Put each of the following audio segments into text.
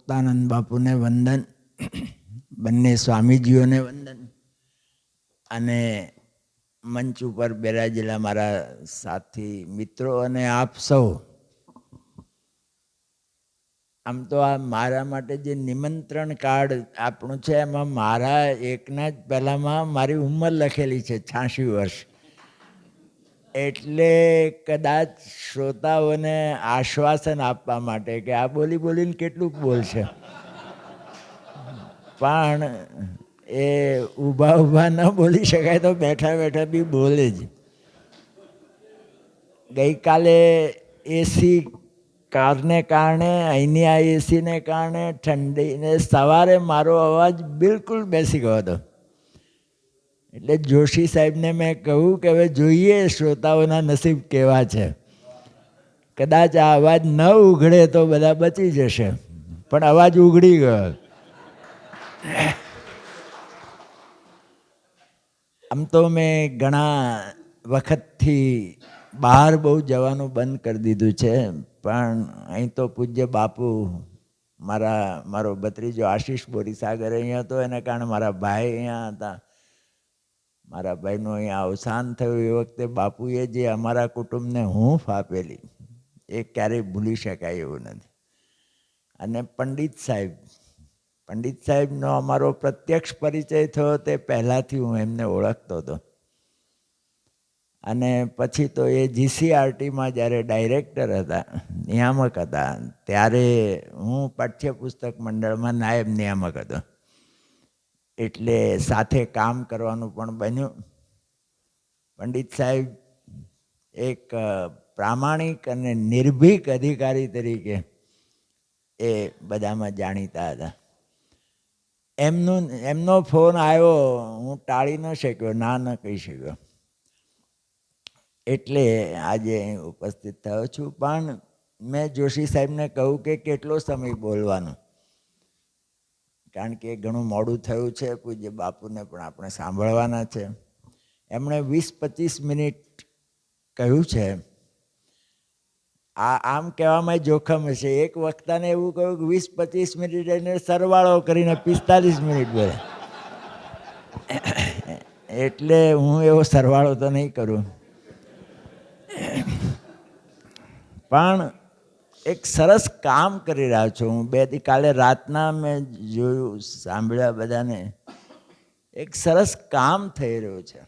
મુક્તાનંદ બાપુને વંદન, બંને સ્વામીજીઓને વંદન અને મંચ ઉપર બિરાજેલા મારા સાથી મિત્રો અને આપ સૌ. આમ તો આ મારા માટે જે નિમંત્રણ કાર્ડ આપણું છે એમાં મારા એકના જ પહેલાંમાં મારી ઉંમર લખેલી છે 86 વર્ષ. એટલે કદાચ શ્રોતાઓને આશ્વાસન આપવા માટે કે આ બોલી બોલીને કેટલુંક બોલશે, પણ એ ઊભા ઊભા ન બોલી શકાય તો બેઠા બેઠા બી બોલે જ. ગઈકાલે એસી કારને કારણે, અહીંની આ એસીને કારણે ઠંડીને સવારે મારો અવાજ બિલકુલ બેસી ગયો હતો. એટલે જોશી સાહેબને મેં કહ્યું કે હવે જોઈએ શ્રોતાઓના નસીબ કેવા છે. કદાચ આ અવાજ ન ઉઘડે તો બધા બચી જશે, પણ અવાજ ઉઘડી ગયો. આમ તો મેં ઘણા વખતથી બહાર બહુ જવાનું બંધ કરી દીધું છે, પણ અહીં તો પૂજ્ય બાપુ મારો ભત્રીજો આશીષ બોરીસાગર અહીંયા હતો, એને કારણે મારા ભાઈ અહીંયા હતા. મારા ભાઈનું અહીંયા અવસાન થયું એ વખતે બાપુએ જે અમારા કુટુંબને હૂંફ આપેલી એ ક્યારેય ભૂલી શકાય એવું નથી. અને પંડિત સાહેબનો અમારો પ્રત્યક્ષ પરિચય થયો તે પહેલાંથી હું એમને ઓળખતો હતો. અને પછી તો એ જીસીઆરટીમાં જ્યારે ડાયરેક્ટર હતા, નિયામક હતા, ત્યારે હું પાઠ્યપુસ્તક મંડળમાં નાયબ નિયામક હતો. એટલે સાથે કામ કરવાનું પણ બન્યું. પંડિત સાહેબ એક પ્રામાણિક અને નિર્ભીક અધિકારી તરીકે એ બધામાં જાણીતા હતા. એમનો ફોન આવ્યો, હું ટાળી ન શક્યો, ના ન કહી શક્યો, એટલે આજે ઉપસ્થિત થયો છું. પણ મેં જોશી સાહેબને કહ્યું કે કેટલો સમય બોલવાનો, કારણ કે ઘણું મોડું થયું છે, પૂજ્ય બાપુને પણ આપણે સાંભળવાના છે. એમણે 20-25 મિનિટ કહ્યું છે. આમ કહેવામાં જોખમ હશે. એક વક્તાને એવું કહ્યું કે 20-25 મિનિટ એને સરવાળો કરીને 45 મિનિટ બોલે. એટલે હું એવો સરવાળો તો નહીં કરું, પણ એક સરસ કામ કરી રહ્યો છું હું. કાલે રાતના મેં જોયું, સાંભળ્યા બધાને, એક સરસ કામ થઈ રહ્યું છે.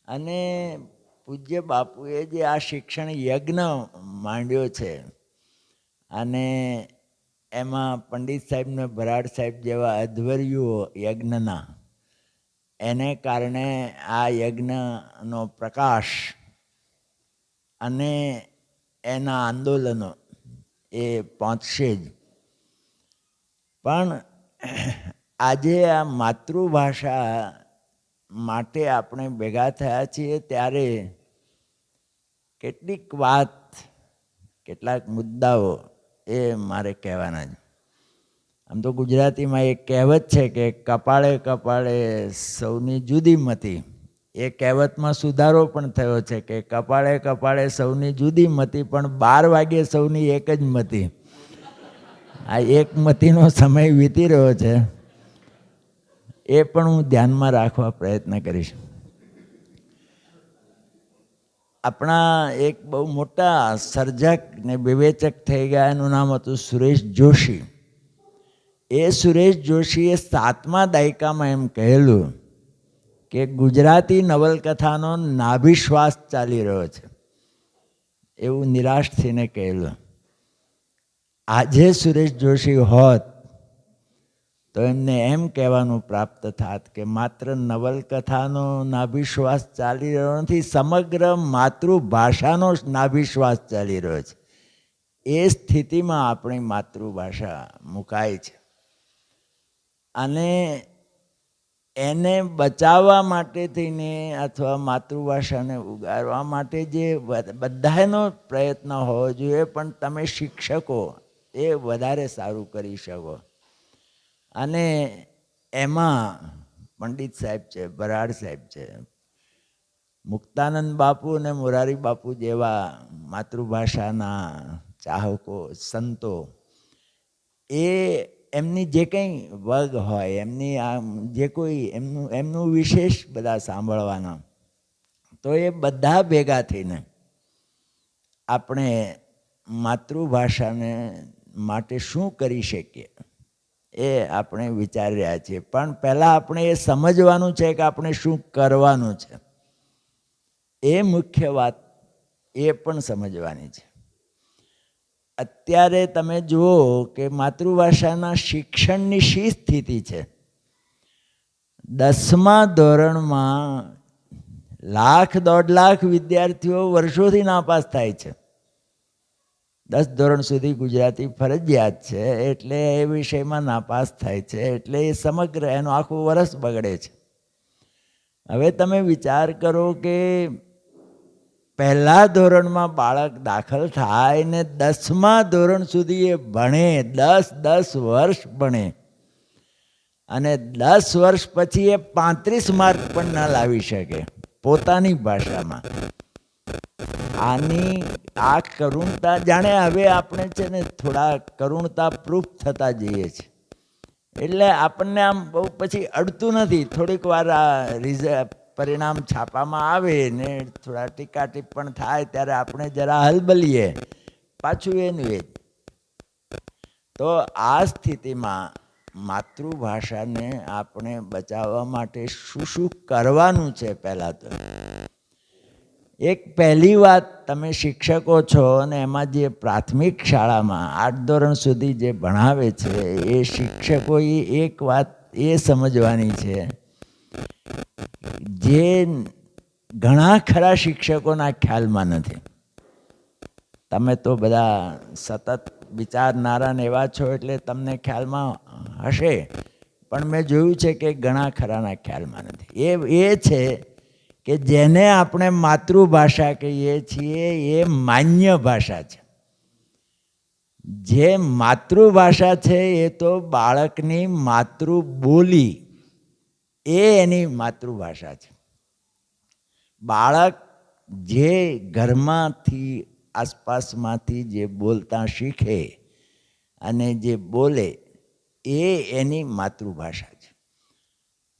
અને પૂજ્ય બાપુએ જે આ શિક્ષણ યજ્ઞ માંડ્યો છે, અને એમાં પંડિત સાહેબને ભરાડ સાહેબ જેવા અધ્વર્યુઓ યજ્ઞના, એને કારણે આ યજ્ઞનો પ્રકાશ અને એના આંદોલનો એ પહોંચશે જ. પણ આજે આ માતૃભાષા માટે આપણે ભેગા થયા છીએ, ત્યારે કેટલાક મુદ્દાઓ એ મારે કહેવાના છે. આમ તો ગુજરાતીમાં એક કહેવત છે કે કપાળે કપાળે સૌની જુદી મતી. એ કહેવતમાં સુધારો પણ થયો છે કે કપાળે કપાળે સૌની જુદી મતી, પણ 12 વાગ્યે સૌની એક જ મતી. આ એક મતીનો સમય વીતી રહ્યો છે, એ પણ હું ધ્યાનમાં રાખવા પ્રયત્ન કરીશ. આપણા એક બહુ મોટા સર્જક ને વિવેચક થઈ ગયા, એનું નામ હતું સુરેશ જોશી. એ સુરેશ જોશીએ 7મા દાયકામાં એમ કહેલું કે ગુજરાતી નવલકથાનો નાભિશ્વાસ ચાલી રહ્યો છે, એવું નિરાશ થઈને કહેલું. આજે સુરેશ જોશી હોત તો એમને એમ કહેવાનું પ્રાપ્ત થાત કે માત્ર નવલકથાનો નાભિશ્વાસ ચાલી રહ્યો નથી, સમગ્ર માતૃભાષાનો નાભિશ્વાસ ચાલી રહ્યો છે. એ સ્થિતિમાં આપણી માતૃભાષા મુકાય છે, અને એને બચાવવા માટે થઈને અથવા માતૃભાષાને ઉગારવા માટે જે બધાનો પ્રયત્ન હોવો જોઈએ, પણ તમે શિક્ષકો એ વધારે સારું કરી શકો. અને એમાં પંડિત સાહેબ છે, ભરાડ સાહેબ છે, મુક્તાનંદ બાપુ અને મોરારી બાપુ જેવા માતૃભાષાના ચાહકો સંતો, એ એમની જે કંઈ વર્ગ હોય, એમની આમ જે કોઈ એમનું વિશેષ બધા સાંભળવાના, તો એ બધા ભેગા થઈને આપણે માતૃભાષાને માટે શું કરી શકીએ એ આપણે વિચારી રહ્યા છીએ. પણ પહેલાં આપણે એ સમજવાનું છે કે આપણે શું કરવાનું છે. એ મુખ્ય વાત એ પણ સમજવાની છે. અત્યારે તમે જુઓ કે માતૃભાષાના શિક્ષણની શી સ્થિતિ છે. 10મા ધોરણમાં 1,00,000-1.5 લાખ વિદ્યાર્થીઓ વર્ષોથી નાપાસ થાય છે. 10 ધોરણ સુધી ગુજરાતી ફરજિયાત છે, એટલે એ વિષયમાં નાપાસ થાય છે, એટલે એ સમગ્ર એનું આખું વર્ષ બગડે છે. હવે તમે વિચાર કરો કે પહેલા ધોરણમાં બાળક દાખલ થાય ને 10મા ધોરણ સુધી એ ભણે, 10 વર્ષ ભણે, અને 10 વર્ષ પછી એ 35 માર્ક પણ ન લાવી શકે પોતાની ભાષામાં. આ કરુણતા, જાણે હવે આપણે છે ને થોડા કરુણતા પ્રૂફ થતા જઈએ છીએ, એટલે આપણને આમ બહુ પછી અડતું નથી. થોડીક વાર આ પરિણામ છાપામાં આવે ને થોડા ટીકા ટિપ્પણ થાય ત્યારે આપણે જરા હલબલીએ, પાછું એનું એ. તો આ સ્થિતિમાં માતૃભાષાને આપણે બચાવવા માટે શું શું કરવાનું છે? પહેલાં તો એક પહેલી વાત, તમે શિક્ષકો છો અને એમાં જે પ્રાથમિક શાળામાં 8 ધોરણ સુધી જે ભણાવે છે એ શિક્ષકોએ એક વાત એ સમજવાની છે, જે ઘણા ખરા શિક્ષકોના ખ્યાલમાં નથી. તમે તો બધા સતત વિચારનારા ને એવા છો એટલે તમને ખ્યાલમાં હશે, પણ મેં જોયું છે કે ઘણા ખરાના ખ્યાલમાં નથી. એ છે કે જેને આપણે માતૃભાષા કહીએ છીએ એ માન્ય ભાષા છે. જે માતૃભાષા છે એ તો બાળકની માતૃબોલી, એ એની માતૃભાષા છે. બાળક જે ઘરમાંથી આસપાસમાંથી જે બોલતા શીખે અને જે બોલે એ એની માતૃભાષા છે.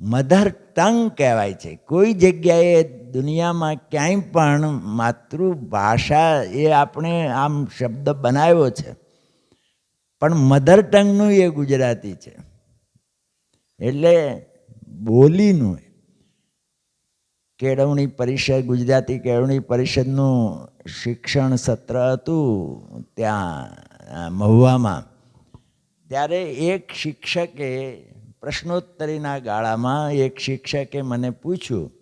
મધર ટંગ કહેવાય છે. કોઈ જગ્યાએ દુનિયામાં ક્યાંય પણ માતૃભાષા એ આપણે આમ શબ્દ બનાવ્યો છે, પણ મધર ટંગનું એ ગુજરાતી છે, એટલે બોલીનું. કેળવણી પરિષદ, ગુજરાતી કેળવણી પરિષદનું શિક્ષણ સત્ર હતું ત્યાં મહુવામાં, ત્યારે એક શિક્ષકે પ્રશ્નોત્તરીના ગાળામાં એક શિક્ષકે મને પૂછ્યું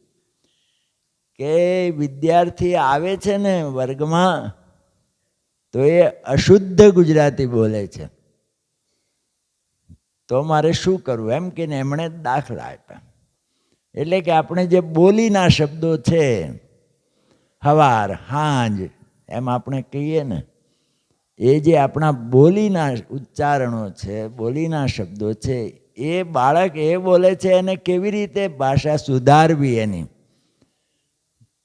કે વિદ્યાર્થી આવે છે ને વર્ગમાં તો એ અશુદ્ધ ગુજરાતી બોલે છે, તો મારે શું કરવું? એમ કે એમણે દાખલા આપ્યા. એટલે કે આપણે જે બોલીના શબ્દો છે, હવાર, હાંજ, એમ આપણે કહીએ ને, એ જે આપણા બોલીના ઉચ્ચારણો છે, બોલીના શબ્દો છે, એ બાળક એ બોલે છે અને કેવી રીતે ભાષા સુધારવી એની.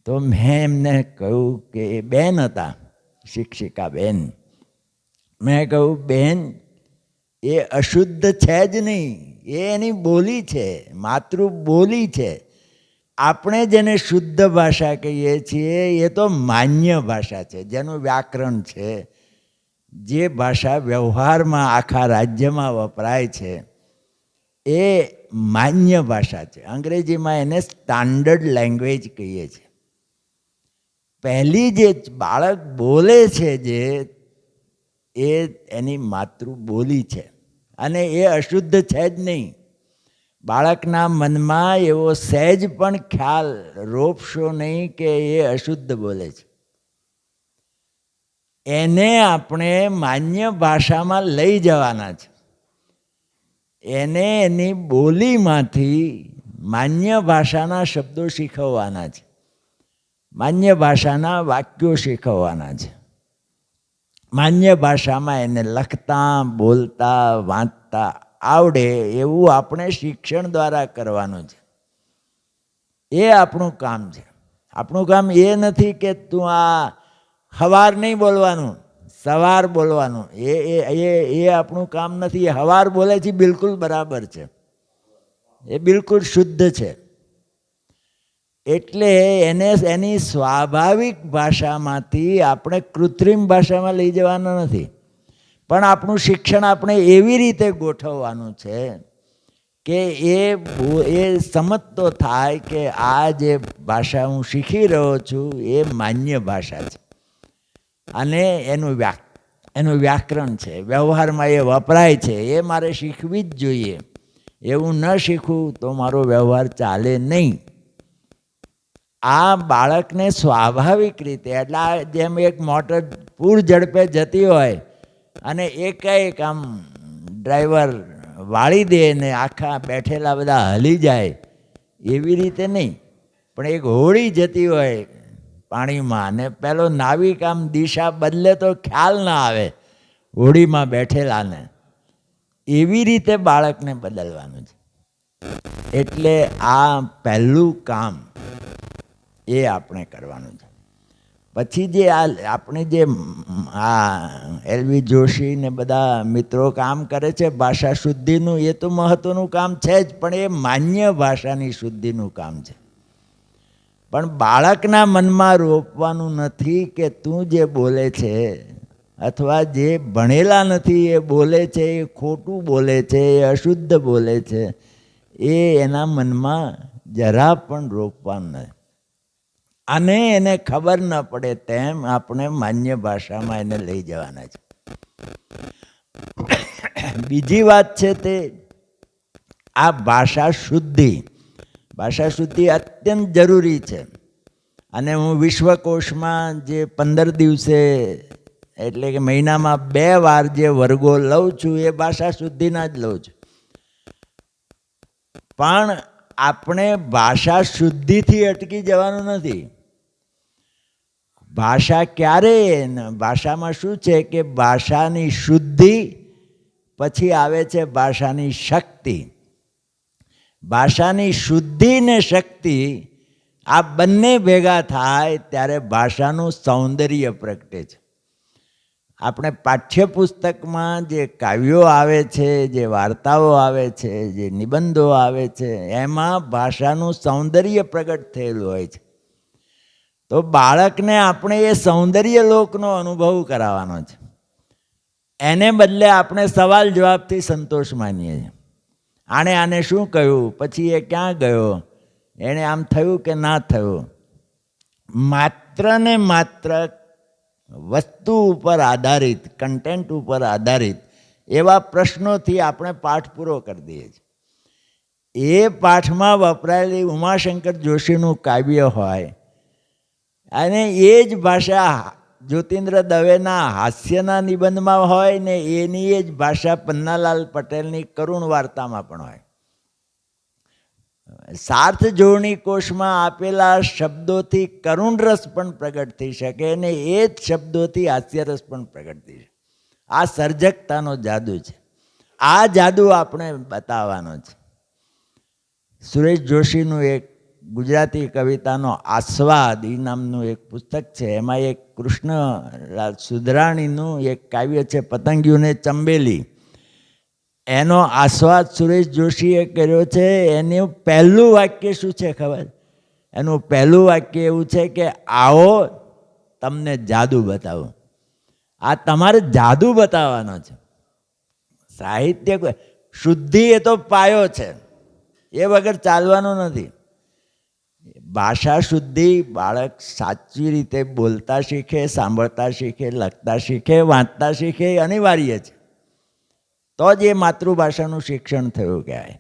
તો મેં એમને કહ્યું કે એ બેન હતા, શિક્ષિકા બેન, મેં કહ્યું બેન એ અશુદ્ધ છે જ નહીં, એ એની બોલી છે, માતૃબોલી છે. આપણે જેને શુદ્ધ ભાષા કહીએ છીએ એ તો માન્ય ભાષા છે, જેનું વ્યાકરણ છે, જે ભાષા વ્યવહારમાં આખા રાજ્યમાં વપરાય છે એ માન્ય ભાષા છે. અંગ્રેજીમાં એને સ્ટાન્ડર્ડ લેંગ્વેજ કહીએ છીએ. પહેલી જે બાળક બોલે છે જે એ એની માતૃબોલી છે, અને એ અશુદ્ધ છે જ નહીં. બાળકના મનમાં એવો સહેજ પણ ખ્યાલ રોપશો નહીં કે એ અશુદ્ધ બોલે છે. એને આપણે માન્ય ભાષામાં લઈ જવાના છે. એને એની બોલીમાંથી માન્ય ભાષાના શબ્દો શીખવવાના છે, માન્ય ભાષાના વાક્યો શીખવવાના છે. માન્ય ભાષામાં એને લખતા, બોલતા, વાંચતા આવડે એવું આપણે શિક્ષણ દ્વારા કરવાનું છે. એ આપણું કામ છે. આપણું કામ એ નથી કે તું આ હવાર નહીં બોલવાનું, સવાર બોલવાનું એ આપણું કામ નથી. એ હવાર બોલે છે બિલકુલ બરાબર છે, એ બિલકુલ શુદ્ધ છે. એટલે એને એની સ્વાભાવિક ભાષામાંથી આપણે કૃત્રિમ ભાષામાં લઈ જવાના નથી. પણ આપણું શિક્ષણ આપણે એવી રીતે ગોઠવવાનું છે કે એ સમજતો થાય કે આ જે ભાષા હું શીખી રહ્યો છું એ માન્ય ભાષા છે અને એનું વ્યાકરણ છે, વ્યવહારમાં એ વપરાય છે, એ મારે શીખવી જ જોઈએ. એવું ન શીખવું તો મારો વ્યવહાર ચાલે નહીં. આ બાળકને સ્વાભાવિક રીતે, એટલે જેમ એક મોટર પૂર ઝડપે જતી હોય અને એકાએક આમ ડ્રાઈવર વાળી દે ને આખા બેઠેલા બધા હલી જાય, એવી રીતે નહીં. પણ એક હોડી જતી હોય પાણીમાં ને પેલો નાવિક આમ દિશા બદલે તો ખ્યાલ ના આવે હોડીમાં બેઠેલાને, એવી રીતે બાળકને બદલવાનું છે. એટલે આ પહેલું કામ એ આપણે કરવાનું છે. પછી જે આપણે જે એલવી જોશી ને બધા મિત્રો કામ કરે છે ભાષા શુદ્ધિનું, એ તો મહત્ત્વનું કામ છે જ, પણ એ માન્ય ભાષાની શુદ્ધિનું કામ છે. પણ બાળકના મનમાં રોપવાનું નથી કે તું જે બોલે છે અથવા જે ભણેલા નથી એ બોલે છે, એ ખોટું બોલે છે, એ અશુદ્ધ બોલે છે, એ એના મનમાં જરા પણ રોપવાનું નથી. અને એને ખબર ન પડે તેમ આપણે માન્ય ભાષામાં એને લઈ જવાના છે. બીજી વાત છે તે આ ભાષા શુદ્ધિ અત્યંત જરૂરી છે. અને હું વિશ્વકોશમાં જે 15 દિવસે એટલે કે મહિનામાં 2 વાર જે વર્ગો લઉં છું એ ભાષા શુદ્ધિના જ લઉં છું. પણ આપણે ભાષા શુદ્ધિથી અટકી જવાનું નથી. ભાષા ક્યારે, ભાષામાં શું છે કે ભાષાની શુદ્ધિ પછી આવે છે ભાષાની શક્તિ. ભાષાની શુદ્ધિ ને શક્તિ આ બંને ભેગા થાય ત્યારે ભાષાનું સૌંદર્ય પ્રગટે છે. આપણે પાઠ્યપુસ્તકમાં જે કાવ્યો આવે છે, જે વાર્તાઓ આવે છે, જે નિબંધો આવે છે, એમાં ભાષાનું સૌંદર્ય પ્રગટ થયેલું હોય છે. તો બાળકને આપણે એ સૌંદર્ય લોકનો અનુભવ કરાવવાનો છે. એને બદલે આપણે સવાલ જવાબથી સંતોષ માનીએ છીએ. આને શું કહ્યું, પછી એ ક્યાં ગયો, એણે આમ થયું કે ના થયું. માત્ર ને માત્ર વસ્તુ ઉપર આધારિત, કન્ટેન્ટ ઉપર આધારિત એવા પ્રશ્નોથી આપણે પાઠ પૂરો કરી દઈએ છીએ. એ પાઠમાં વપરાયેલી ઉમાશંકર જોશીનું કાવ્ય હોય અને એ જ ભાષા જ્યોતિન્દ્ર દવેના હાસ્યના નિબંધમાં હોય ને એની એ જ ભાષા પન્નાલાલ પટેલની કરુણ વાર્તામાં પણ હોય. સાર્થ જોડણી કોષમાં આપેલા શબ્દોથી કરુણ રસ પણ પ્રગટ થઈ શકે અને એ જ શબ્દોથી હાસ્યરસ પણ પ્રગટ થઈ શકે. આ સર્જકતાનો જાદુ છે. આ જાદુ આપણે બતાવવાનો છે. સુરેશ જોશીનું એક ગુજરાતી કવિતાનો આસ્વાદ એ નામનું એક પુસ્તક છે. એમાં એક કૃષ્ણલાલ સુધરાણીનું એક કાવ્ય છે પતંગિયુંને ચંબેલી. એનો આસ્વાદ સુરેશ જોશીએ કર્યો છે. એનું પહેલું વાક્ય શું છે ખબર? એનું પહેલું વાક્ય એવું છે કે આવો તમને જાદુ બતાવું. આ તમારે જાદુ બતાવવાનો છે. સાહિત્ય શુદ્ધિ એ તો પાયો છે, એ વગર ચાલવાનું નથી. ભાષા શુદ્ધિ બાળક સાચી રીતે બોલતા શીખે, સાંભળતા શીખે, લખતા શીખે, વાંચતા શીખે અનિવાર્ય છે. તો જ એ માતૃભાષાનું શિક્ષણ થયું કહેવાય.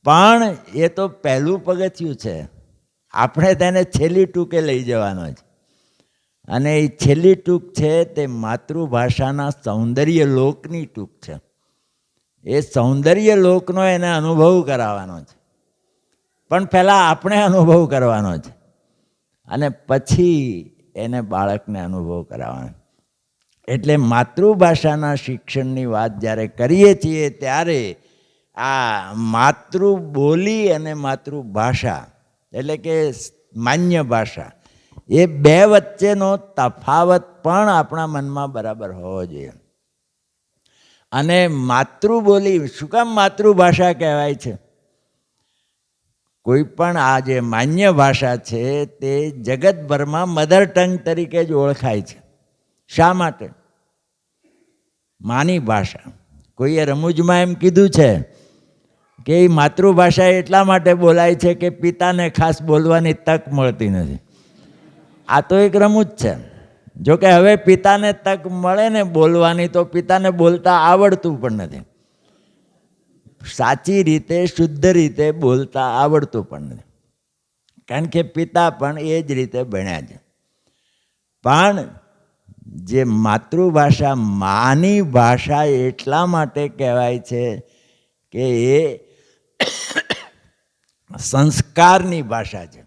પણ એ તો પહેલું પગથિયું છે. આપણે તેને છેલ્લી ટૂંકે લઈ જવાનો છે. અને એ છેલ્લી ટૂંક છે તે માતૃભાષાના સૌંદર્ય લોકની ટૂંક છે. એ સૌંદર્ય લોકનો એને અનુભવ કરાવવાનો છે. પણ પહેલાં આપણે અનુભવ કરવાનો છે અને પછી એને બાળકને અનુભવ કરાવવાનો. એટલે માતૃભાષાના શિક્ષણની વાત જ્યારે કરીએ છીએ ત્યારે આ માતૃબોલી અને માતૃભાષા એટલે કે માન્ય ભાષા એ બે વચ્ચેનો તફાવત પણ આપણા મનમાં બરાબર હોવો જોઈએ. અને માતૃબોલી શું કામ માતૃભાષા કહેવાય છે? કોઈ પણ આ જે માન્ય ભાષા છે તે જગતભરમાં મધર ટંગ તરીકે જ ઓળખાય છે. શા માટે? માની ભાષા. કોઈએ રમૂજમાં એમ કીધું છે કે એ માતૃભાષા એટલા માટે બોલાય છે કે પિતાને ખાસ બોલવાની તક મળતી નથી. આ તો એક રમૂજ છે. જોકે હવે પિતાને તક મળે ને બોલવાની તો પિતાને બોલતા આવડતું પણ નથી. સાચી રીતે શુદ્ધ રીતે બોલતા આવડતું પણ નથી, કારણ કે પિતા પણ એ જ રીતે ભણ્યા છે. પણ જે માતૃભાષા માની ભાષા એટલા માટે કહેવાય છે કે એ સંસ્કારની ભાષા છે.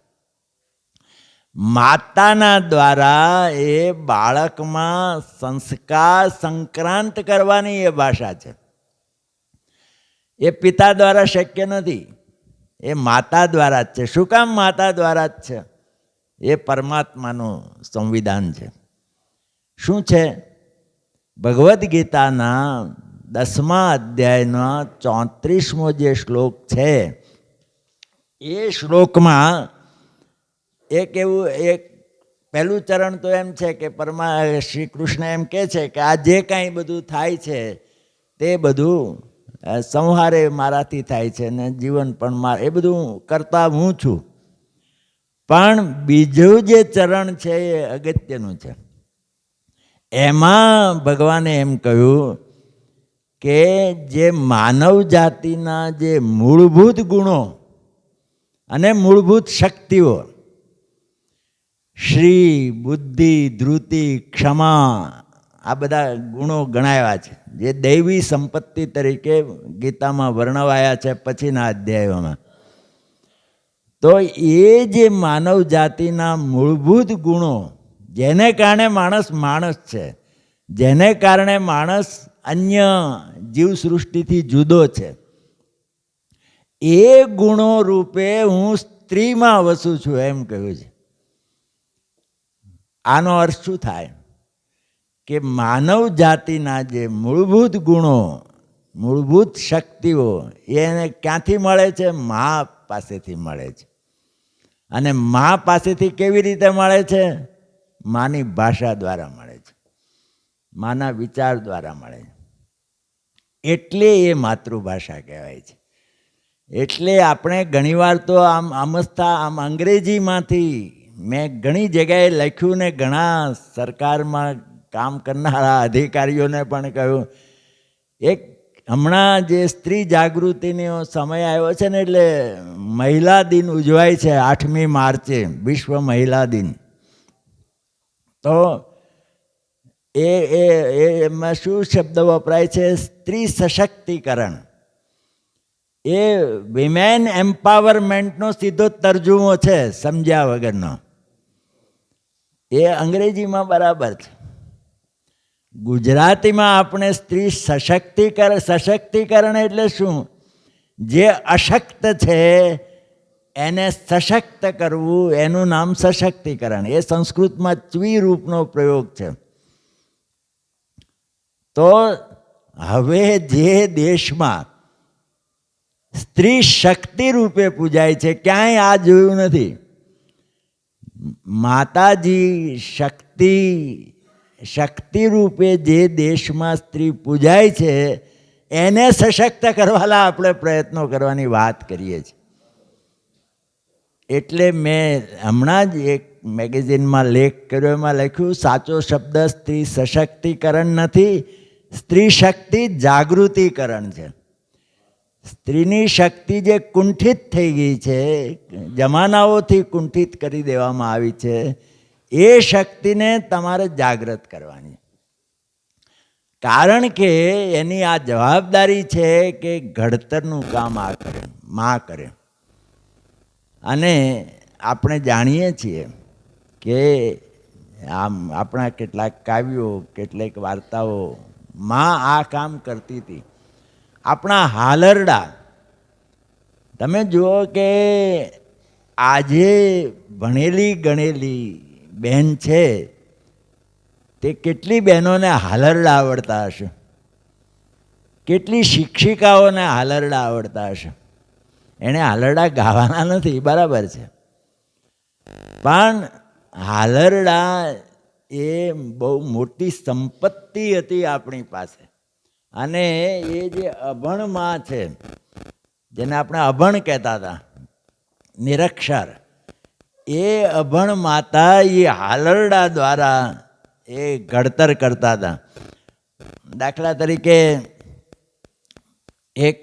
માતાના દ્વારા એ બાળકમાં સંસ્કાર સંક્રાંત કરવાની એ ભાષા છે. એ પિતા દ્વારા શક્ય નથી, એ માતા દ્વારા જ છે. શું કામ માતા દ્વારા જ છે? એ પરમાત્માનું સંવિધાન છે. શું છે? ભગવદ્ ગીતાના 10મા અધ્યાયના 34મો જે શ્લોક છે, એ શ્લોકમાં એક પહેલું ચરણ તો એમ છે કે શ્રી કૃષ્ણ એમ કહે છે કે આ જે કાંઈ બધું થાય છે તે બધું સંહારે મારાથી થાય છે ને જીવન પણ એ બધું કરતા હું છું. પણ બીજું જે ચરણ છે એ અગત્યનું છે. એમાં ભગવાને એમ કહ્યું કે જે માનવ જાતિના જે મૂળભૂત ગુણો અને મૂળભૂત શક્તિઓ, શ્રી, બુદ્ધિ, ધૃતિ, ક્ષમા, આ બધા ગુણો ગણાવ્યા છે, જે દૈવી સંપત્તિ તરીકે ગીતામાં વર્ણવાયા છે પછીના અધ્યાયોમાં. તો એ જે માનવ જાતિના મૂળભૂત ગુણો, જેને કારણે માણસ માણસ છે, જેને કારણે માણસ અન્ય જીવસૃષ્ટિથી જુદો છે, એ ગુણો રૂપે હું સ્ત્રીમાં વસું છું એમ કહ્યું છે. આનો અર્થ શું થાય? કે માનવ જાતિના જે મૂળભૂત ગુણો, મૂળભૂત શક્તિઓ એને ક્યાંથી મળે છે? મા પાસેથી મળે છે. અને મા પાસેથી કેવી રીતે મળે છે? માની ભાષા દ્વારા મળે છે, માના વિચાર દ્વારા મળે છે. એટલે એ માતૃભાષા કહેવાય છે. એટલે આપણે ઘણીવાર તો આમ અંગ્રેજીમાંથી મેં ઘણી જગ્યાએ લખ્યું ને ઘણા સરકારમાં કામ કરનારા અધિકારીઓને પણ કહ્યું. એક હમણાં જે સ્ત્રી જાગૃતિનો સમય આવ્યો છે ને, એટલે મહિલા દિન ઉજવાય છે 8મી માર્ચે, વિશ્વ મહિલા દિન. તો એમાં શું શબ્દ વપરાય છે? સ્ત્રી સશક્તિકરણ. એ વિમેન એમ્પાવરમેન્ટનો સીધો તર્જુમો છે, સમજ્યા વગરનો. એ અંગ્રેજીમાં બરાબર છે. ગુજરાતીમાં આપણે સ્ત્રી સશક્તિકરણ એટલે શું? જે અશક્ત છે એને સશક્ત કરવું, એનું નામ સશક્તિકરણ. એ સંસ્કૃતમાં ચવી રૂપનો પ્રયોગ છે. તો હવે જે દેશમાં સ્ત્રી શક્તિ રૂપે પૂજાય છે, ક્યાંય આ જોયું નથી. માતાજી શક્તિ રૂપે જે દેશમાં સ્ત્રી પૂજાય છે એને સશક્ત કરવાના આપણે પ્રયત્નો કરવાની વાત કરીએ છીએ. એટલે મેં હમણાં જ એક મેગેઝિનમાં લેખ કર્યો, એમાં લખ્યું સાચો શબ્દ સ્ત્રી સશક્તિકરણ નથી, સ્ત્રી શક્તિ જાગૃતિકરણ છે. સ્ત્રીની શક્તિ જે કુંઠિત થઈ ગઈ છે, જમાનાઓથી કુંઠિત કરી દેવામાં આવી છે, એ શક્તિને તમારે જાગૃત કરવાની. કારણ કે એની આ જવાબદારી છે કે ઘડતરનું કામ આ કરે, માં કરે. અને આપણે જાણીએ છીએ કે આમ આપણા કેટલાક કાવ્યો, કેટલીક વાર્તાઓ માં આ કામ કરતી હતી. આપણા હાલરડા તમે જુઓ કે આજે ભણેલી ગણેલી બહેન છે તે કેટલી બહેનોને હાલરડા આવડતા હશે, કેટલી શિક્ષિકાઓને હાલરડા આવડતા હશે. એણે હાલરડા ગાવાના નથી, બરાબર છે, પણ હાલરડા એ બહુ મોટી સંપત્તિ હતી આપણી પાસે. અને એ જે અભણ માં છે, જેને આપણે અભણ કહેતા હતા, નિરક્ષર, એ અભણ માતા એ હાલરડા દ્વારા એ ઘડતર કરતા હતા. દાખલા તરીકે એક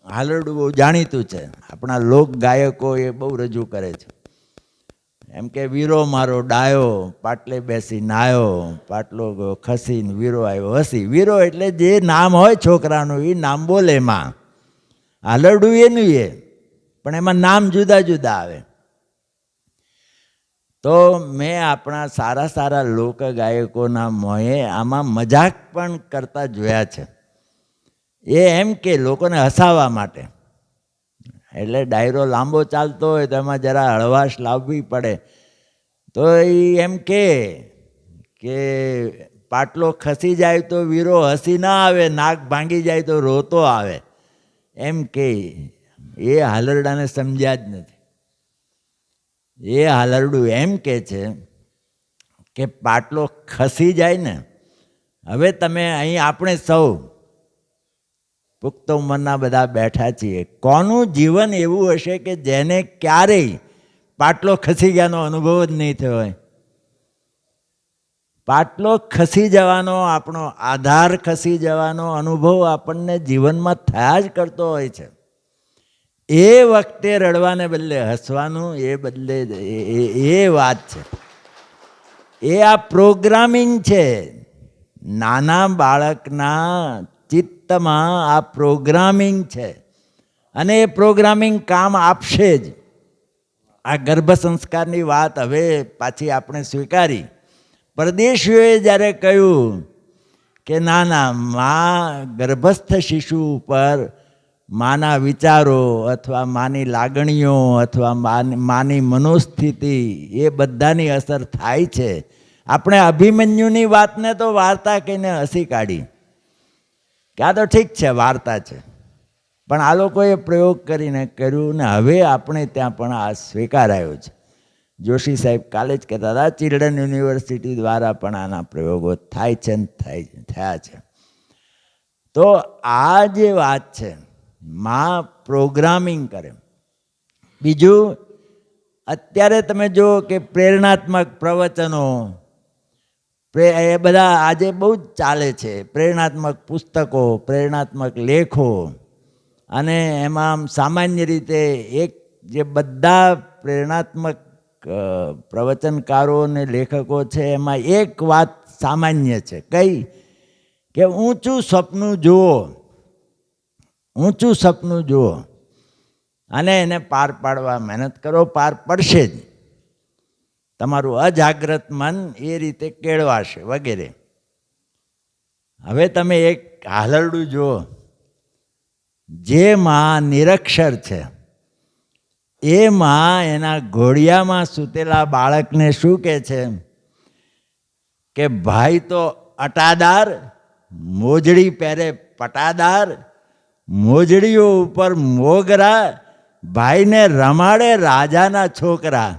હાલરડું બહુ જાણીતું છે, આપણા લોક ગાયકો એ બહુ રજૂ કરે છે. એમ કે વીરો મારો ડાયો, પાટલે બેસી નાયો, પાટલો ખસીને વીરો આવ્યો હસી. વીરો એટલે જે નામ હોય છોકરાનું એ નામ બોલે એમાં. હાલરડું એનું એ, પણ એમાં નામ જુદા જુદા આવે. તો મેં આપણા સારા સારા લોક ગાયકોના મોંએ આમાં મજાક પણ કરતા જોયા છે. એ એમ કે લોકોને હસાવવા માટે, એટલે ડાયરો લાંબો ચાલતો હોય તો એમાં જરા હળવાશ લાવવી પડે. તો એ એમ કે પાટલો ખસી જાય તો વીરો હસી ના આવે, નાક ભાંગી જાય તો રોતો આવે. એમ કે એ હાલરડાને સમજ્યા જ નથી. એ હાલરડું એમ કે છે કે પાટલો ખસી જાય ને, હવે તમે અહીં આપણે સૌ પુખ્ત ઉંમરના બધા બેઠા છીએ, કોનું જીવન એવું હશે કે જેને ક્યારેય પાટલો ખસી ગયાનો અનુભવ જ નહીં થયો હોય? પાટલો ખસી જવાનો, આપણો આધાર ખસી જવાનો અનુભવ આપણને જીવનમાં થયા જ કરતો હોય છે. એ વખતે રડવાને બદલે હસવાનું, એ બદલે એ વાત છે. એ આ પ્રોગ્રામિંગ છે. નાના બાળકના ચિત્તમાં આ પ્રોગ્રામિંગ છે, અને એ પ્રોગ્રામિંગ કામ આપશે જ. આ ગર્ભ સંસ્કારની વાત હવે પાછી આપણે સ્વીકારી. પરદેશીઓએ જ્યારે કહ્યું કે ના ના, મા ગર્ભસ્થ શિશુ ઉપર માના વિચારો અથવા માની લાગણીઓ અથવા માની મનોસ્થિતિ એ બધાની અસર થાય છે. આપણે અભિમન્યુની વાતને તો વાર્તા કહીને હસી કાઢી કે આ તો ઠીક છે, વાર્તા છે, પણ આ લોકોએ પ્રયોગ કરીને કર્યું ને હવે આપણે ત્યાં પણ આ સ્વીકારાયો છે. જોશી સાહેબ કાલે જ કહેતા હતા, ચિલ્ડ્રન યુનિવર્સિટી દ્વારા પણ આના પ્રયોગો થાય છે ને થયા છે. તો આ જે વાત છે, માં પ્રોગ્રામિંગ કરે. બીજું, અત્યારે તમે જુઓ કે પ્રેરણાત્મક પ્રવચનો એ બધા આજે બહુ જ ચાલે છે. પ્રેરણાત્મક પુસ્તકો, પ્રેરણાત્મક લેખો, અને એમાં સામાન્ય રીતે એક જે બધા પ્રેરણાત્મક પ્રવચનકારો અને લેખકો છે એમાં એક વાત સામાન્ય છે. કઈ? કે ઊંચું સપનું જુઓ, ઊંચું સપનું જુઓ અને એને પાર પાડવા મહેનત કરો, પાર પડશે જ. તમારું અજાગ્રત મન એ રીતે કેળવાશે વગેરે. હવે તમે એક હાલરડું જુઓ, જે માં નિરક્ષર છે એ માં એના ઘોડિયામાં સૂતેલા બાળકને શું કહે છે કે ભાઈ તો અટાદાર, મોજડી પહેરે પટાદાર, મોજડીઓ ઉપર મોગરા, ભાઈને રમાડે રાજાના છોકરા.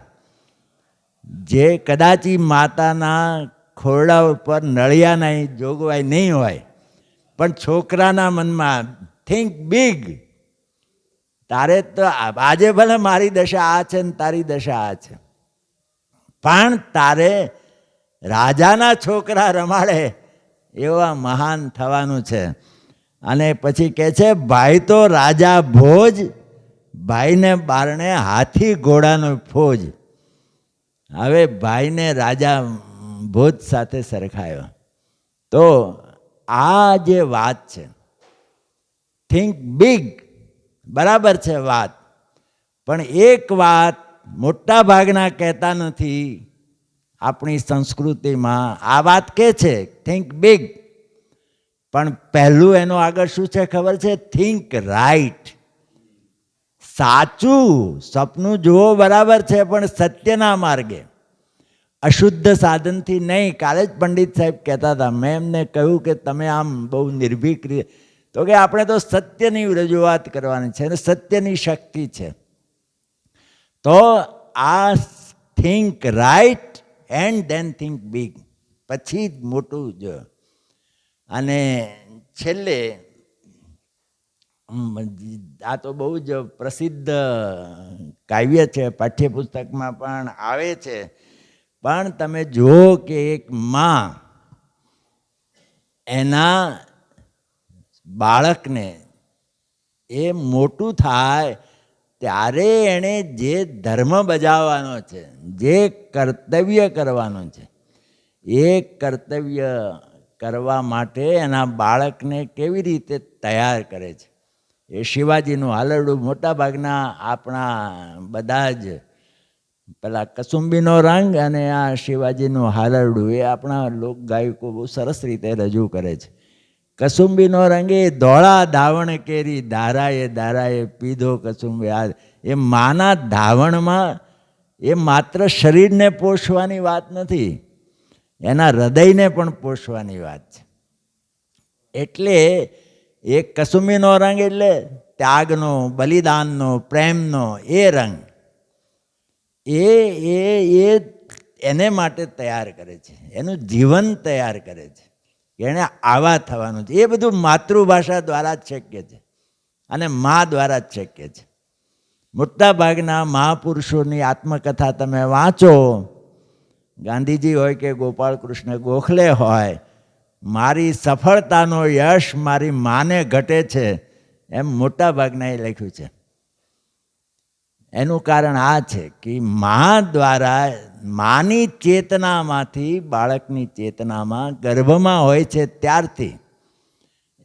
જે કદાચી માતાના ખોરડા ઉપર નળિયાના જોગવાઈ નહીં હોય, પણ છોકરાના મનમાં થિંક બિગ. તારે તો આજે ભલે મારી દશા આ છે ને તારી દશા આ છે, પણ તારે રાજાના છોકરા રમાડે એવા મહાન થવાનું છે. અને પછી કહે છે ભાઈ તો રાજા ભોજ, ભાઈને બારણે હાથી ઘોડાનો ફોજ. હવે ભાઈને રાજા ભોજ સાથે સરખાયો. તો આ જે વાત છે, થિંક બિગ, બરાબર છે વાત, પણ એક વાત મોટા ભાગના કહેતા નથી આપણી સંસ્કૃતિમાં. આ વાત કે છે થિંક બિગ, પણ પહેલું એનું આગળ શું છે ખબર છે? Think right. સાચું સપનું જુઓ, બરાબર છે, પણ સત્યના માર્ગે. અશુદ્ધ સાધનથી નહીં. કાલે જ પંડિત સાહેબ કહેતા હતા, મેં એમને કહ્યું કે તમે આમ બહુ નિર્ભીક રીતે, તો કે આપણે તો સત્યની રજૂઆત કરવાની છે અને સત્યની શક્તિ છે. તો આ think right and then think big, પછી જ મોટું જો. અને છેલ્લે આ તો બહુ જ પ્રસિદ્ધ કાવ્ય છે, પાઠ્યપુસ્તકમાં પણ આવે છે. પણ તમે જુઓ કે એક માં એના બાળકને એ મોટું થાય ત્યારે એણે જે ધર્મ બજાવવાનો છે, જે કર્તવ્ય કરવાનો છે, એ કર્તવ્ય કરવા માટે એના બાળકને કેવી રીતે તૈયાર કરે છે. એ શિવાજીનું હાલરડું મોટાભાગના આપણા બધા જ પેલા કસુંબીનો રંગ અને આ શિવાજીનું હાલરડું એ આપણા લોકગાયકો બહુ સરસ રીતે રજૂ કરે છે. કસુંબીનો રંગ એ ધોળા ધાવણ કેરી દારાએ દારાએ પીધો કસુંબી. આ એ માના ધાવણમાં એ માત્ર શરીરને પોષવાની વાત નથી, એના હૃદયને પણ પોષવાની વાત છે. એટલે એ કસુંબીનો રંગ એટલે ત્યાગનો, બલિદાનનો, પ્રેમનો એ રંગ એ એને માટે તૈયાર કરે છે, એનું જીવન તૈયાર કરે છે. એણે આવા થવાનું છે. એ બધું માતૃભાષા દ્વારા જ શક્ય છે અને મા દ્વારા જ શક્ય છે. મોટાભાગના મહાપુરુષોની આત્મકથા તમે વાંચો, ગાંધીજી હોય કે ગોપાલ કૃષ્ણ ગોખલે હોય, મારી સફળતાનો યશ મારી માને ઘટે છે એમ મોટાભાગના એ લખ્યું છે. એનું કારણ આ છે કે મા દ્વારા, માની ચેતનામાંથી બાળકની ચેતનામાં ગર્ભમાં હોય છે ત્યારથી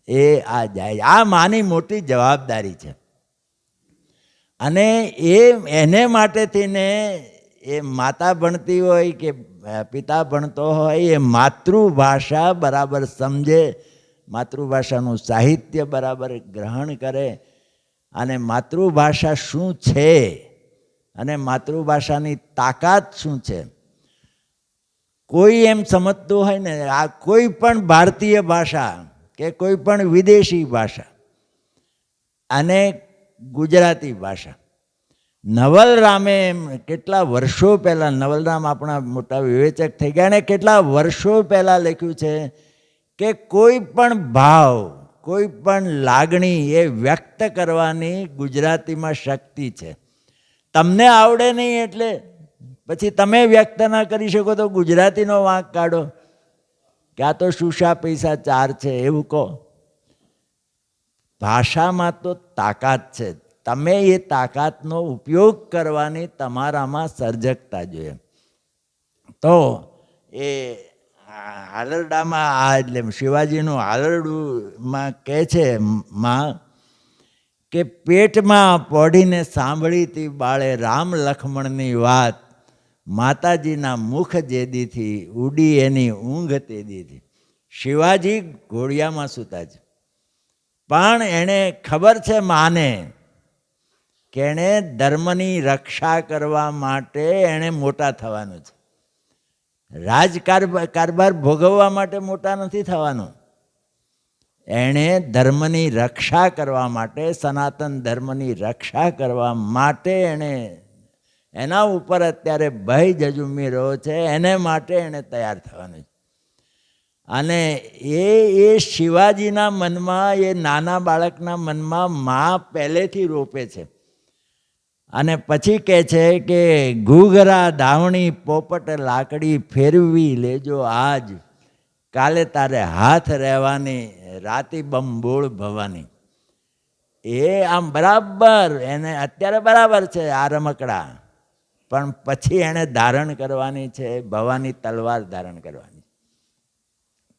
એ આ જાય. આ માની મોટી જવાબદારી છે. અને એને માટે થઈને એ માતા ભણતી હોય કે પિતા ભણતો હોય, એ માતૃભાષા બરાબર સમજે, માતૃભાષાનું સાહિત્ય બરાબર ગ્રહણ કરે, અને માતૃભાષા શું છે અને માતૃભાષાની તાકાત શું છે. કોઈ એમ સમજતું હોય ને, આ કોઈ પણ ભારતીય ભાષા કે કોઈ પણ વિદેશી ભાષા અને ગુજરાતી ભાષા, નવલરામે કેટલા વર્ષો પહેલાં, નવલરામ આપણા મોટા વિવેચક થઈ ગયા, અને કેટલા વર્ષો પહેલાં લખ્યું છે કે કોઈ પણ ભાવ, કોઈ પણ લાગણી એ વ્યક્ત કરવાની ગુજરાતીમાં શક્તિ છે. તમને આવડે નહીં એટલે પછી તમે વ્યક્ત ના કરી શકો તો ગુજરાતીનો વાંક કાઢો કે આ તો શુશા પૈસા ચાર છે એવું કહો. ભાષામાં તો તાકાત છે. તમે એ તાકાતનો ઉપયોગ કરવાની તમારામાં સર્જકતા જોઈએ. તો એ હાલરડામાં આ એટલે શિવાજીનું હાલરડુંમાં કહે છે માં કે પેટમાં પોઢીને સાંભળી તી બાળે રામ લક્ષ્મણની વાત, માતાજીના મુખ જેદીથી ઉડી એની ઊંઘ તેદીથી. શિવાજી ઘોડિયામાં સૂતા છે, પણ એને ખબર છે માને કે એણે ધર્મની રક્ષા કરવા માટે એણે મોટા થવાનું છે. રાજકારભાર ભોગવવા માટે મોટા નથી થવાનું. એણે ધર્મની રક્ષા કરવા માટે, સનાતન ધર્મની રક્ષા કરવા માટે એણે, એના ઉપર અત્યારે ભય જજુમી રહ્યો છે, એને માટે એણે તૈયાર થવાનું છે. અને એ શિવાજીના મનમાં, એ નાના બાળકના મનમાં મા પહેલેથી રોપે છે. અને પછી કહે છે કે ઘૂઘરા ધાવણી પોપટ લાકડી ફેરવી લેજો આજ, કાલે તારે હાથ રહેવાની રાતી બંબોળ ભવાની. એ આમ બરાબર એને અત્યારે બરાબર છે આ રમકડા, પણ પછી એણે ધારણ કરવાની છે ભવાની તલવાર ધારણ કરવાની.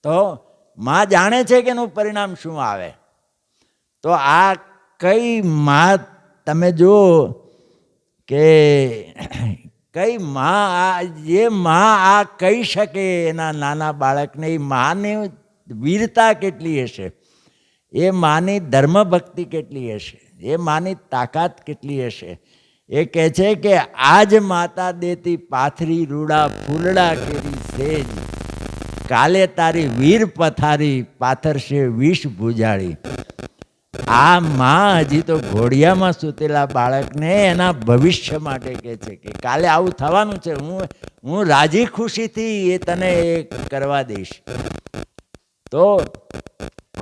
તો માં જાણે છે કે એનું પરિણામ શું આવે. તો આ કઈ માં તમે જુઓ કે કઈ માં, આ જે માં આ કહી શકે એના નાના બાળકને, એ માની વીરતા કેટલી હશે, એ માની ધર્મભક્તિ કેટલી હશે, એ માની તાકાત કેટલી હશે, એ કહે છે કે આજ માતા દેતી પાથરી રૂડા ફૂલડા કેરી સેજ, કાલે તારી વીર પથારી પાથરશે વિષ ભુજાળી. આ માં હજી તો ઘોડિયામાં સૂતેલા બાળકને એના ભવિષ્ય માટે કહે છે કે કાલે આવું થવાનું છે, હું રાજી ખુશીથી એ તને એ કરવા દઈશ. તો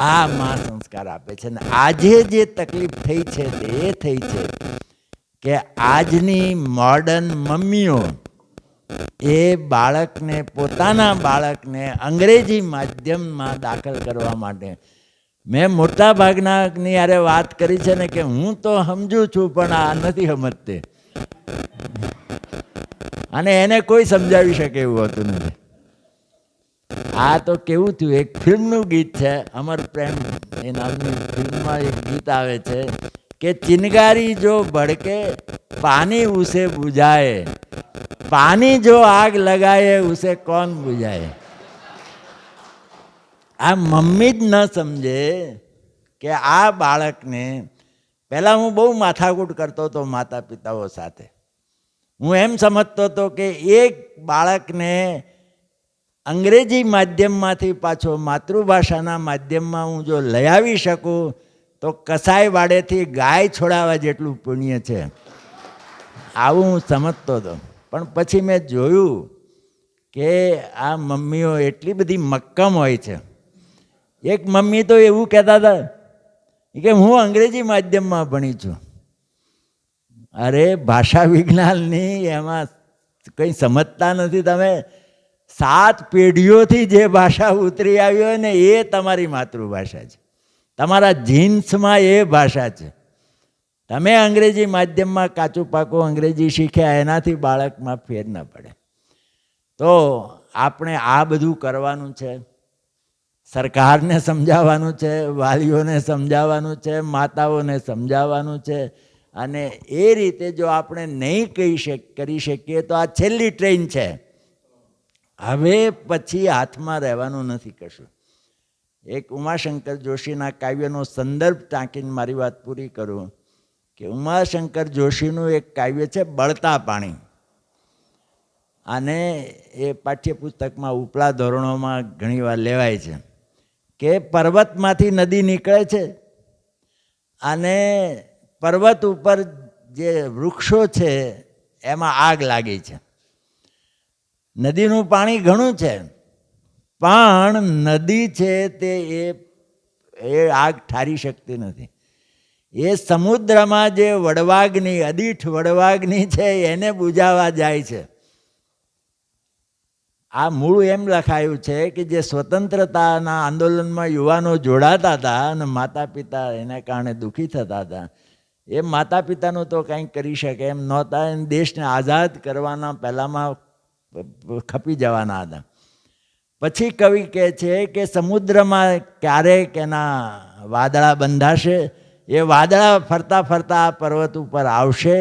આ માં સંસ્કાર આપે છે. ને આજે જે તકલીફ થઈ છે તે એ થઈ છે કે આજની મોડર્ન મમ્મીઓ એ બાળકને, પોતાના બાળકને અંગ્રેજી માધ્યમમાં દાખલ કરવા માટે, મેં મોટા ભાગનાની યારે વાત કરી છે ને કે હું તો સમજુ છું પણ આ નથી સમજતે, અને એને કોઈ સમજાવી શકે એવું હોતું નથી. આ તો કેવું થયું, એક ફિલ્મનું ગીત છે, અમર પ્રેમ એ નામની ફિલ્મમાં એક ગીત આવે છે કે ચિનગારી જો ભડકે પાनी उसे बुझाए, पानी जो आग लगाए उसे कौन बुझाए. આ મમ્મી જ ન સમજે કે આ બાળકને, પહેલાં હું બહુ માથાકૂટ કરતો હતો માતા પિતાઓ સાથે. હું એમ સમજતો હતો કે એક બાળકને અંગ્રેજી માધ્યમમાંથી પાછો માતૃભાષાના માધ્યમમાં હું જો લઈ આવી શકું તો કસાઈ વાડેથી ગાય છોડાવવા જેટલું પુણ્ય છે, આવું હું સમજતો હતો. પણ પછી મેં જોયું કે આ મમ્મીઓ એટલી બધી મક્કમ હોય છે. એક મમ્મી તો એવું કહેતા હતા કે હું અંગ્રેજી માધ્યમમાં ભણી છું. અરે ભાષા વિજ્ઞાનની એમાં કંઈ સમજતા નથી તમે. 7 પેઢીઓથી જે ભાષા ઉતરી આવી હોય ને એ તમારી માતૃભાષા છે, તમારા જીન્સમાં એ ભાષા છે. તમે અંગ્રેજી માધ્યમમાં કાચું પાકું અંગ્રેજી શીખ્યા એનાથી બાળકમાં ફેર ન પડે. તો આપણે આ બધું કરવાનું છે, સરકારને સમજાવવાનું છે, વાલીઓને સમજાવવાનું છે, માતાઓને સમજાવવાનું છે. અને એ રીતે જો આપણે નહીં કરી શકીએ તો આ છેલ્લી ટ્રેન છે, હવે પછી હાથમાં રહેવાનું નથી કશું. એક ઉમાશંકર જોશીના કાવ્યનો સંદર્ભ ટાંકીને મારી વાત પૂરી કરું કે ઉમાશંકર જોશીનું એક કાવ્ય છે બળતા પાણી, અને એ પાઠ્યપુસ્તકમાં ઉપલા ધોરણોમાં ઘણીવાર લેવાય છે કે પર્વતમાંથી નદી નીકળે છે અને પર્વત ઉપર જે વૃક્ષો છે એમાં આગ લાગી છે. નદીનું પાણી ઘણું છે પણ નદી છે તે એ આગ ઠારી શકતી નથી. એ સમુદ્રમાં જે વડવાગ્નિ, અદીઠ વડવાગ્નિ છે એને બુઝાવવા જાય છે. આ મૂળ એમ લખાયું છે કે જે સ્વતંત્રતાના આંદોલનમાં યુવાનો જોડાતા હતા અને માતા પિતા એને કારણે દુઃખી થતા હતા, એ માતા પિતાનું તો કંઈક કરી શકે એમ નહોતા. એને દેશને આઝાદ કરવાના પહેલાંમાં ખપી જવાના હતા. પછી કવિ કહે છે કે સમુદ્રમાં ક્યારેક એના વાદળા બંધાશે, એ વાદળા ફરતા ફરતા આ પર્વત ઉપર આવશે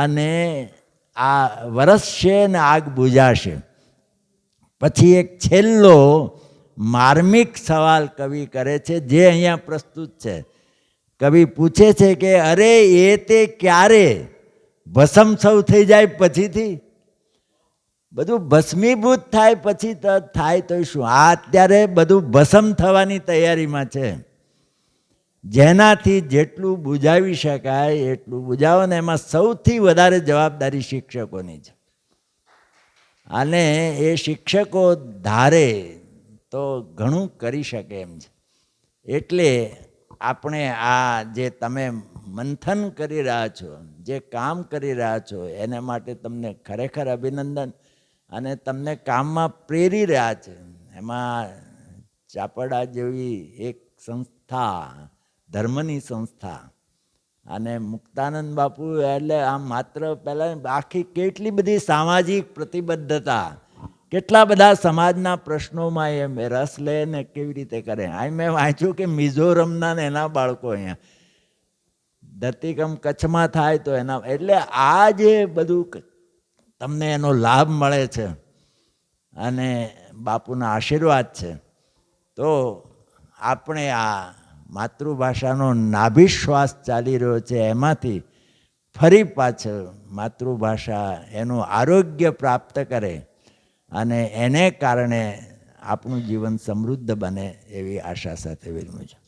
અને આ વરસશે ને આગ બુઝાશે. પછી એક છેલ્લો માર્મિક સવાલ કવિ કરે છે જે અહીંયા પ્રસ્તુત છે. કવિ પૂછે છે કે અરે એ તે ક્યારે ભસ્મ સૌ થઈ જાય પછીથી, બધું ભસ્મીભૂત થાય પછી તો થાય તો શું, આ અત્યારે બધું ભસ્મ થવાની તૈયારીમાં છે. જેનાથી જેટલું બુઝાવી શકાય એટલું બુઝાવો, ને એમાં સૌથી વધારે જવાબદારી શિક્ષકોની છે. અને એ શિક્ષકો ધારે તો ઘણું કરી શકે એમ છે. એટલે આપણે આ જે તમે મંથન કરી રહ્યા છો, જે કામ કરી રહ્યા છો, એના માટે તમને ખરેખર અભિનંદન. અને તમને કામમાં પ્રેરી રહ્યા છે. એમાં ચાપડા જેવી એક સંસ્થા, ધર્મની સંસ્થા, અને મુક્તાનંદ બાપુ એટલે આમ માત્ર પહેલાં આખી કેટલી બધી સામાજિક પ્રતિબદ્ધતા, કેટલા બધા સમાજના પ્રશ્નોમાં એમ રસ લે ને કેવી રીતે કરે. આ મેં વાંચ્યું કે મિઝોરમના ને એના બાળકો અહીંયા ધરતીકંપ કચ્છમાં થાય તો એના, એટલે આ જે બધું તમને એનો લાભ મળે છે અને બાપુના આશીર્વાદ છે. તો આપણે આ માતૃભાષાનો નાભિશ્વાસ ચાલી રહ્યો છે એમાંથી ફરી પાછળ માતૃભાષા એનું આરોગ્ય પ્રાપ્ત કરે અને એને કારણે આપણું જીવન સમૃદ્ધ બને એવી આશા સાથે વિરમું છું.